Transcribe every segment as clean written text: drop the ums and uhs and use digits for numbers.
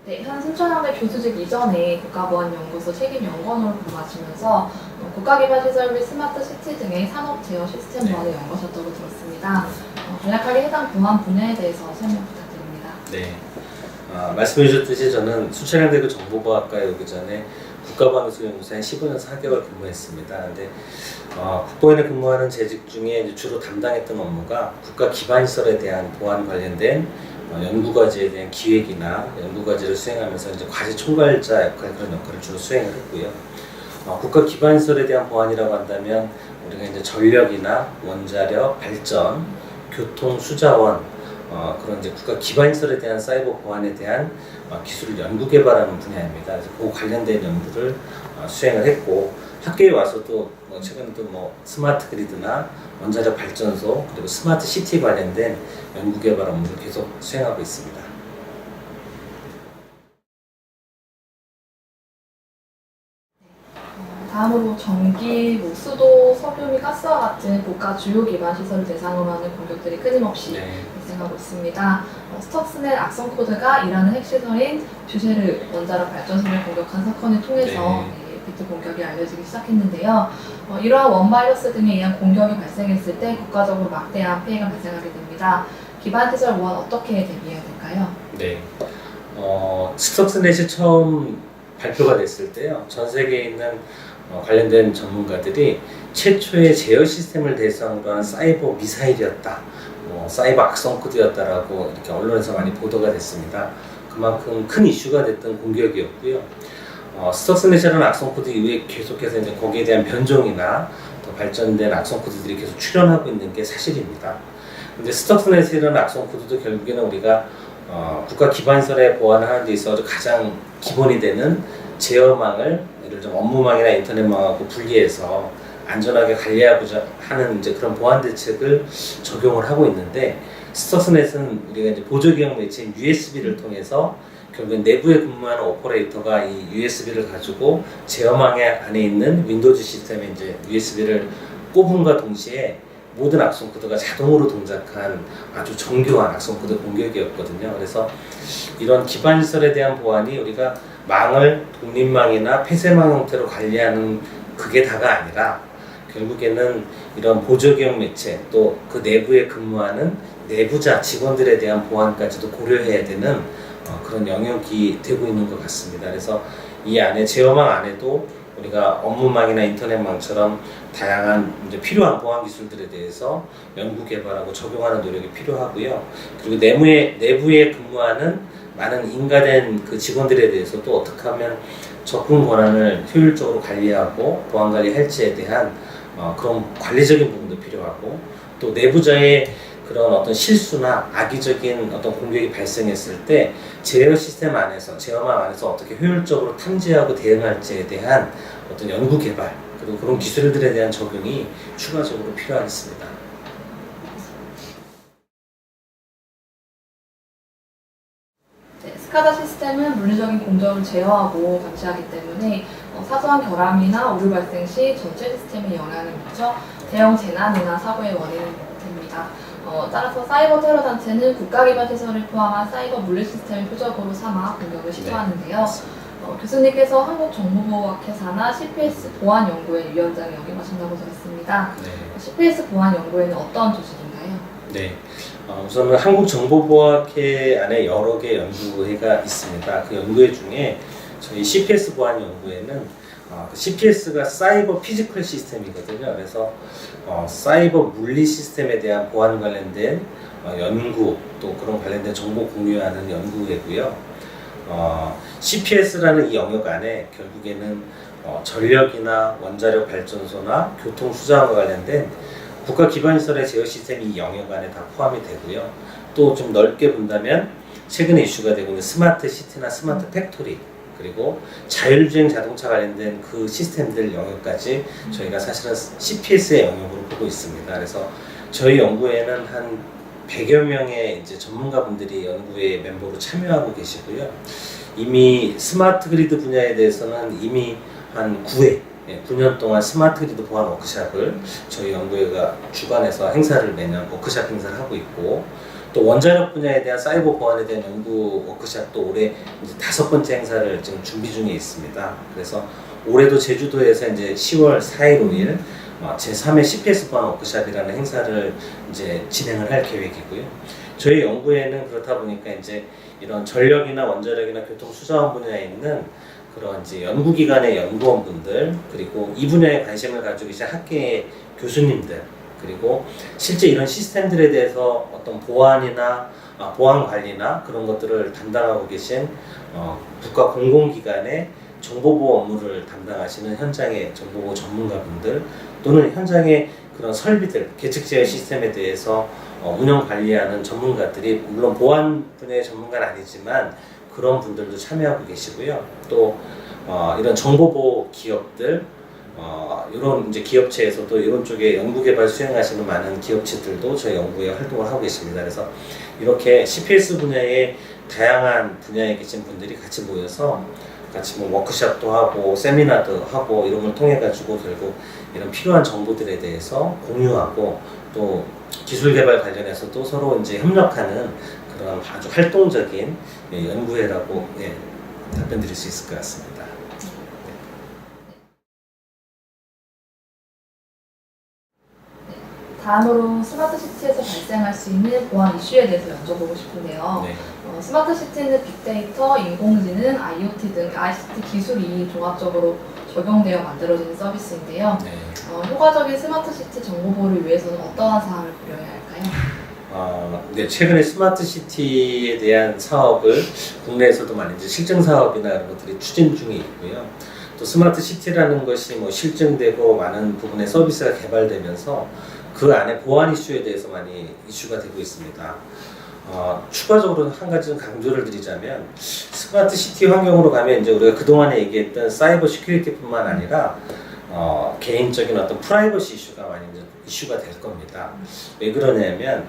네, 현 순천향대 교수직 이전에 국가보안연구소 책임연구원으로 근무하시면서 국가기반시설 및 스마트시티 등의 산업 제어 시스템 보안을 연구하셨다고 들었습니다. 간략하게 해당 보안 분야에 대해서 설명 부탁드립니다. 네, 말씀해 주셨듯이 저는 순천향대교 정보과학과에 오기 전에 국가보안기술연구소에 15년 4개월 근무했습니다. 근데 국보원에 근무하는 재직 중에 이제 주로 담당했던 업무가 국가 기반시설에 대한 보안 관련된 연구과제에 대한 기획이나 연구과제를 수행하면서 이제 과제 총괄자 역할, 그런 역할을 주로 수행을 했고요. 국가 기반시설에 대한 보안이라고 한다면 우리가 이제 전력이나 원자력, 발전, 교통, 수자원, 그런 이제 국가 기반시설에 대한 사이버 보안에 대한 기술을 연구 개발하는 분야입니다. 그래서 그 관련된 연구를 수행을 했고, 학교에 와서도 최근에도 스마트 그리드나 원자력 발전소, 그리고 스마트 시티 관련된 연구 개발 업무를 계속 수행하고 있습니다. 다음으로 전기, 수도, 석유 및 가스와 같은 국가 주요 기반 시설을 대상으로 하는 공격들이 끊임없이 발생하고 있습니다. 스톡스넷 악성 코드가 이라는 핵시설인 퓨쉐르 원자력 발전소를 공격한 사건을 통해서 비트 공격이 알려지기 시작했는데요. 이러한 원바이러스 등에 의한 공격이 발생했을 때 국가적으로 막대한 피해가 발생하게 됩니다. 기반 시설 보안 어떻게 대비해야 될까요? 네, 스톡스넷이 처음 발표가 됐을 때요, 전 세계에 있는 관련된 전문가들이 최초의 제어 시스템을 대상으로 한 사이버 미사일이었다, 사이버 악성 코드였다라고 이렇게 언론에서 많이 보도가 됐습니다. 그만큼 큰 이슈가 됐던 공격이었고요. 스톡스넷이라는 악성 코드 이후에 계속해서 이제 거기에 대한 변종이나 더 발전된 악성 코드들이 계속 출현하고 있는 게 사실입니다. 근데 스톡스넷이라는 악성 코드도 결국에는 우리가 국가 기반시설에 보안을 하는 데 있어서 가장 기본이 되는 제어망을, 예를 들어 업무망이나 인터넷망하고 분리해서 안전하게 관리하고자 하는 이제 그런 보안 대책을 적용을 하고 있는데, 스톡스넷은 우리가 이제 보조기형 매체인 USB를 통해서 결국엔 내부에 근무하는 오퍼레이터가 이 USB를 가지고 제어망 안에 있는 윈도우즈 시스템에 이제 USB를 꼽음과 동시에 모든 악성 코드가 자동으로 동작한 아주 정교한 악성 코드 공격이었거든요. 그래서 이런 기반 시설에 대한 보안이 우리가 망을 독립망이나 폐쇄망 형태로 관리하는 그게 다가 아니라, 결국에는 이런 보조기형 매체, 또 그 내부에 근무하는 내부자 직원들에 대한 보안까지도 고려해야 되는 그런 영역이 되고 있는 것 같습니다. 그래서 이 안에 제어망 안에도 우리가 업무망이나 인터넷망처럼 다양한 이제 필요한 보안 기술들에 대해서 연구 개발하고 적용하는 노력이 필요하고요. 그리고 내부에 근무하는 많은 인가된 그 직원들에 대해서도 어떻게 하면 접근 권한을 효율적으로 관리하고 보안 관리할지에 대한 그런 관리적인 부분도 필요하고, 또 내부자의 그런 어떤 실수나 악의적인 어떤 공격이 발생했을 때 제어 시스템 안에서, 제어망 안에서 어떻게 효율적으로 탐지하고 대응할지에 대한 어떤 연구 개발, 그리고 그런 기술들에 대한 적용이 추가적으로 필요하겠습니다. 스카다 시스템은 물리적인 공정을 제어하고 감시하기 때문에 사소한 결함이나 오류 발생 시 전체 시스템에 영향을 미쳐 대형 재난이나 사고의 원인이 됩니다. 따라서 사이버 테러 단체는 국가 기반 시설을 포함한 사이버 물리 시스템을 표적으로 삼아 공격을 시도하는데요. 교수님께서 한국정보보호학회사나 CPS 보안연구회 위원장을 역임하신다고 들었습니다. CPS 보안연구회는 어떤 조직인가요? 네, 우선은 한국정보보호학회 안에 여러 개 연구회가 있습니다. 그 연구회 중에 저희 CPS 보안연구회는 CPS가 사이버 피지컬 시스템이거든요. 그래서 사이버 물리 시스템에 대한 보안 관련된 연구, 또 그런 관련된 정보 공유하는 연구회고요. CPS라는 이 영역 안에 결국에는 전력이나 원자력 발전소나 교통 수자원과 관련된 국가 기반시설의 제어 시스템이 이 영역 안에 다 포함이 되고요. 또 좀 넓게 본다면 최근에 이슈가 되고 있는 스마트 시티나 스마트 팩토리, 그리고 자율주행 자동차 관련된 그 시스템들 영역까지 저희가 사실은 CPS의 영역으로 보고 있습니다. 그래서 저희 연구회는 한 100여 명의 이제 전문가분들이 연구회 멤버로 참여하고 계시고요. 이미 스마트 그리드 분야에 대해서는 이미 한 9년 동안 스마트 그리드 보안 워크샵을 저희 연구회가 주관해서 행사를 매년 워크샵 행사를 하고 있고, 또 원자력 분야에 대한 사이버 보안에 대한 연구 워크숍도 올해 이제 5번째 행사를 지금 준비 중에 있습니다. 그래서 올해도 제주도에서 이제 10월 4일 5일 제3회 CPS 보안 워크숍이라는 행사를 이제 진행을 할 계획이고요. 저희 연구에는 그렇다 보니까 이제 이런 전력이나 원자력이나 교통 수자원 분야에 있는 그런 이제 연구기관의 연구원분들, 그리고 이 분야에 관심을 가지고 계신 학계의 교수님들, 그리고 실제 이런 시스템들에 대해서 어떤 보안이나 보안 관리나 그런 것들을 담당하고 계신 국가 공공기관의 정보보호 업무를 담당하시는 현장의 정보보호 전문가분들, 또는 현장의 그런 설비들, 계측 제어 시스템에 대해서 운영 관리하는 전문가들이, 물론 보안 분야의 전문가는 아니지만 그런 분들도 참여하고 계시고요. 또 이런 정보보호 기업들, 이런 이제 기업체에서도 이런 쪽에 연구개발 수행하시는 많은 기업체들도 저희 연구에 활동을 하고 계십니다. 그래서 이렇게 CPS 분야의 다양한 분야에 계신 분들이 같이 모여서 같이 뭐 워크숍도 하고 세미나도 하고 이런 걸 통해 가지고 결국 이런 필요한 정보들에 대해서 공유하고, 또 기술 개발 관련해서도 서로 이제 협력하는 그런 아주 활동적인 연구회라고 답변 드릴 수 있을 것 같습니다. 다음으로 스마트 시티에서 발생할 수 있는 보안 이슈에 대해서 여쭤보고 싶은데요. 네. 스마트 시티는 빅데이터, 인공지능, IoT 등 ICT 기술이 종합적으로 적용되어 만들어지는 서비스인데요. 네. 효과적인 스마트 시티 정보보호를 위해서는 어떠한 사항을 고려해야 할까요? 네, 최근에 스마트 시티에 대한 사업을 국내에서도 많이 이제 실증 사업이나 이런 것들이 추진 중에 있고요. 또 스마트 시티라는 것이 뭐 실증되고 많은 부분의 서비스가 개발되면서 그 안에 보안 이슈에 대해서 많이 이슈가 되고 있습니다. 추가적으로 한 가지 좀 강조를 드리자면, 스마트 시티 환경으로 가면 이제 우리가 그동안에 얘기했던 사이버 시큐리티뿐만 아니라 개인적인 어떤 프라이버시 이슈가 많이 이제 이슈가 될 겁니다. 왜 그러냐면,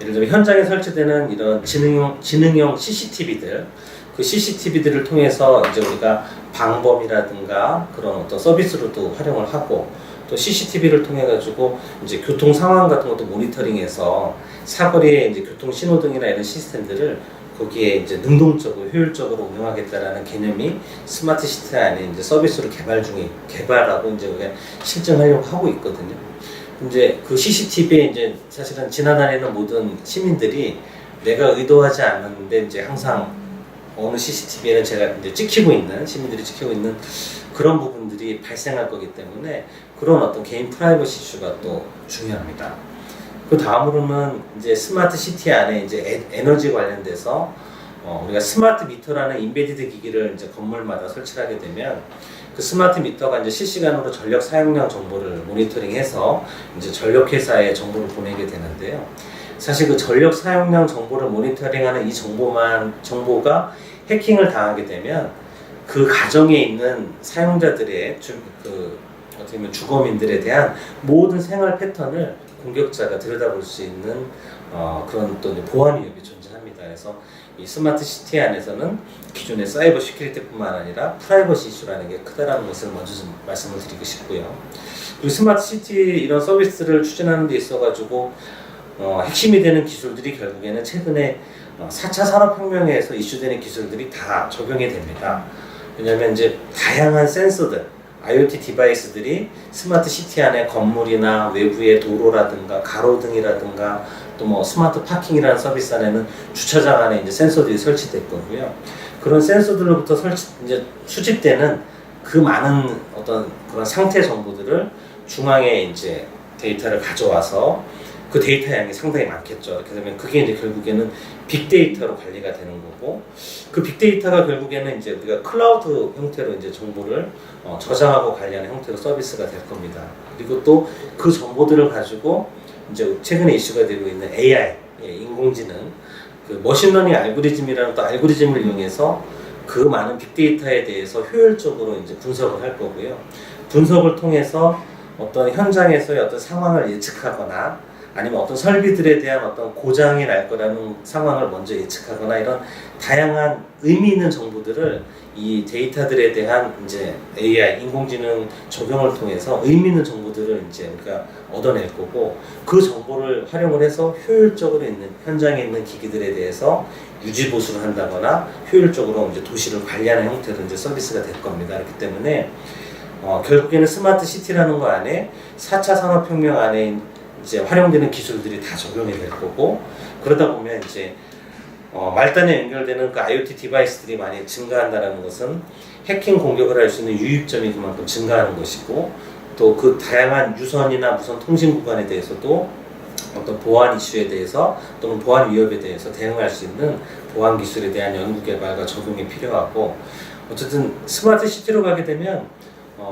예를 들면 현장에 설치되는 이런 지능형 CCTV들, 그 CCTV들을 통해서 이제 우리가 방범이라든가 그런 어떤 서비스로도 활용을 하고, 또 CCTV를 통해 가지고 이제 교통 상황 같은 것도 모니터링해서 사거리에 이제 교통 신호등이나 이런 시스템들을 거기에 이제 능동적으로 효율적으로 운영하겠다라는 개념이 스마트 시티 안에 이제 서비스로 개발하고 이제 우리가 실증하려고 하고 있거든요. 이제 그 CCTV에 이제 사실은 지나다니는 모든 시민들이 내가 의도하지 않았는데 이제 항상 어느 CCTV에는 제가 이제 시민들이 찍히고 있는 그런 부분들이 발생할 거기 때문에 그런 어떤 개인 프라이버시 이슈가 또 중요합니다. 그 다음으로는 이제 스마트 시티 안에 이제 에너지 관련돼서 우리가 스마트 미터라는 인베디드 기기를 이제 건물마다 설치를 하게 되면 그 스마트 미터가 이제 실시간으로 전력 사용량 정보를 모니터링해서 이제 전력 회사에 정보를 보내게 되는데요. 사실 그 전력 사용량 정보를 모니터링하는 이 정보가 해킹을 당하게 되면 그 가정에 있는 사용자들의 어떻게 보면 주거민들에 대한 모든 생활 패턴을 공격자가 들여다볼 수 있는 그런 또 보안 위협이 존재합니다. 그래서 이 스마트 시티 안에서는 기존의 사이버 시큐리티뿐만 아니라 프라이버시 이슈라는 게 크다라는 것을 먼저 좀 말씀을 드리고 싶고요. 그리고 스마트 시티 이런 서비스를 추진하는 데 있어가지고 핵심이 되는 기술들이 결국에는 최근에 4차 산업혁명에서 이슈되는 기술들이 다 적용이 됩니다. 왜냐하면 이제 다양한 센서들, IoT 디바이스들이 스마트 시티 안에 건물이나 외부의 도로라든가 가로등이라든가 또 뭐 스마트 파킹이라는 서비스 안에는 주차장 안에 이제 센서들이 설치될 거고요. 그런 센서들로부터 이제 수집되는 그 많은 어떤 그런 상태 정보들을 중앙에 이제 데이터를 가져와서 그 데이터 양이 상당히 많겠죠. 이렇게 되면 그게 이제 결국에는 빅데이터로 관리가 되는 거고, 그 빅데이터가 결국에는 이제 우리가 클라우드 형태로 이제 정보를 저장하고 관리하는 형태로 서비스가 될 겁니다. 그리고 또 그 정보들을 가지고 이제 최근에 이슈가 되고 있는 AI, 인공지능, 그 머신러닝 알고리즘이라는 또 알고리즘을 이용해서 그 많은 빅데이터에 대해서 효율적으로 이제 분석을 할 거고요. 분석을 통해서 어떤 현장에서의 어떤 상황을 예측하거나 아니면 어떤 설비들에 대한 어떤 고장이 날 거라는 상황을 먼저 예측하거나 이런 다양한 의미 있는 정보들을 이 데이터들에 대한 이제 AI 인공지능 적용을 통해서 의미 있는 정보들을 이제 우리가 얻어낼 거고, 그 정보를 활용을 해서 효율적으로 있는 현장에 있는 기기들에 대해서 유지 보수를 한다거나 효율적으로 이제 도시를 관리하는 형태로 이제 서비스가 될 겁니다. 그렇기 때문에 결국에는 스마트 시티라는 거 안에 4차 산업혁명 안에 이제 활용되는 기술들이 다 적용이 될 거고, 그러다 보면 이제 말단에 연결되는 그 IoT 디바이스들이 많이 증가한다는 것은 해킹 공격을 할 수 있는 유입점이 그만큼 증가하는 것이고, 또 그 다양한 유선이나 무선 통신 구간에 대해서도 어떤 보안 이슈에 대해서 또는 보안 위협에 대해서 대응할 수 있는 보안 기술에 대한 연구 개발과 적용이 필요하고, 어쨌든 스마트 시티로 가게 되면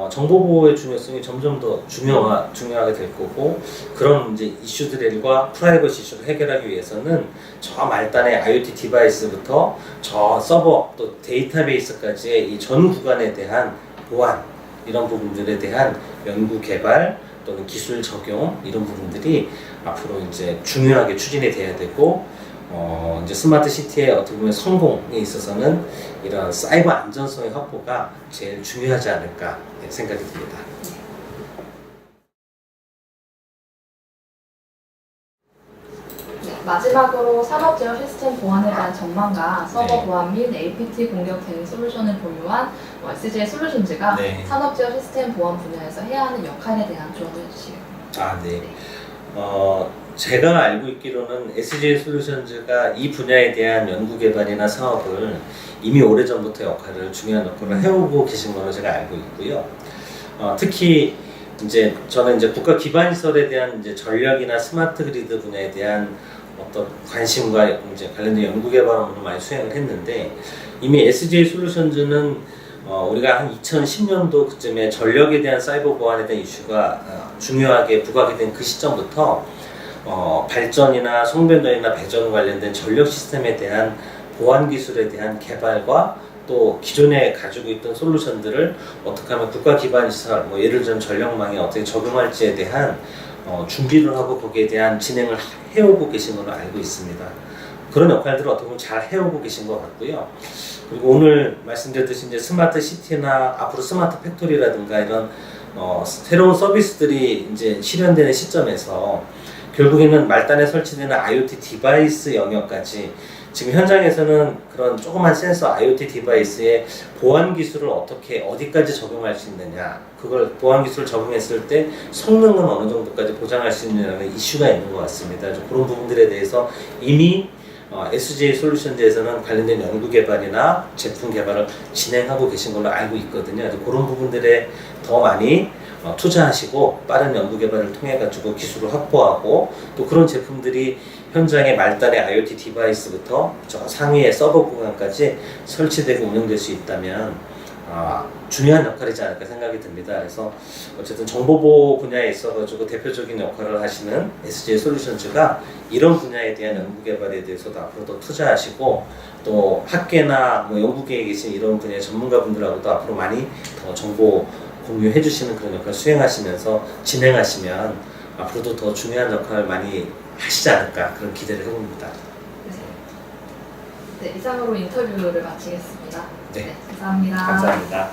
정보 보호의 중요성이 점점 더 중요하게 될 거고, 그런 이제 이슈들과 프라이버시 이슈를 해결하기 위해서는 저 말단의 IoT 디바이스부터 저 서버 또 데이터베이스까지의 이 전 구간에 대한 보안, 이런 부분들에 대한 연구 개발 또는 기술 적용, 이런 부분들이 앞으로 이제 중요하게 추진이 돼야 되고, 이제 스마트 시티의 어떻게 보면 성공에 있어서는 이런 사이버 안전성의 확보가 제일 중요하지 않을까 생각이 듭니다. 네, 마지막으로 산업 제어 시스템 보안에 대한 전망과 서버 네. 보안 및 APT 공격 대응 솔루션을 보유한 SGI 솔루션즈가 네. 산업 제어 시스템 보안 분야에서 해야 하는 역할에 대한 조언을 해주시겠습니다. 네. 제가 알고 있기로는 SGI 솔루션즈가 이 분야에 대한 연구 개발이나 사업을 이미 오래전부터 중요한 역할을 해오고 계신 걸로 제가 알고 있고요. 특히 이제 저는 이제 국가 기반 시설에 대한 이제 전력이나 스마트 그리드 분야에 대한 어떤 관심과 이제 관련된 연구 개발 업무를 많이 수행을 했는데, 이미 SGI 솔루션즈는 우리가 한 2010년도 그쯤에 전력에 대한 사이버 보안에 대한 이슈가 중요하게 부각이 된 그 시점부터 발전이나 송변전이나 배전 관련된 전력 시스템에 대한 보안 기술에 대한 개발과 또 기존에 가지고 있던 솔루션들을 어떻게 하면 국가 기반 시설, 뭐 예를 들면 전력망에 어떻게 적용할지에 대한 준비를 하고 거기에 대한 진행을 해오고 계신 걸로 알고 있습니다. 그런 역할들을 어떻게 보면 잘 해오고 계신 것 같고요. 그리고 오늘 말씀드렸듯이 이제 스마트 시티나 앞으로 스마트 팩토리라든가 이런 새로운 서비스들이 이제 실현되는 시점에서 결국에는 말단에 설치되는 IoT 디바이스 영역까지, 지금 현장에서는 그런 조그만 센서 IoT 디바이스의 보안 기술을 어떻게 어디까지 적용할 수 있느냐, 그걸 보안 기술을 적용했을 때 성능은 어느 정도까지 보장할 수 있느냐는 이슈가 있는 것 같습니다. 그런 부분들에 대해서 이미 SGI 솔루션즈에서는 관련된 연구 개발이나 제품 개발을 진행하고 계신 걸로 알고 있거든요. 그런 부분들에 더 많이 투자하시고 빠른 연구 개발을 통해 가지고 기술을 확보하고, 또 그런 제품들이 현장의 말단의 IoT 디바이스부터 저 상위의 서버 구간까지 설치되고 운영될 수 있다면 중요한 역할이지 않을까 생각이 듭니다. 그래서 어쨌든 정보보호 분야에 있어가지고 대표적인 역할을 하시는 SGI 솔루션즈가 이런 분야에 대한 연구 개발에 대해서도 앞으로 더 투자하시고, 또 학계나 뭐 연구계에 계신 이런 분야의 전문가분들하고도 앞으로 많이 더 정보 공유해 주시는 그런 역할을 수행하시면서 진행하시면 앞으로도 더 중요한 역할을 많이 하시지 않을까, 그런 기대를 해봅니다. 네, 이상으로 인터뷰를 마치겠습니다. 네. 감사합니다. 감사합니다.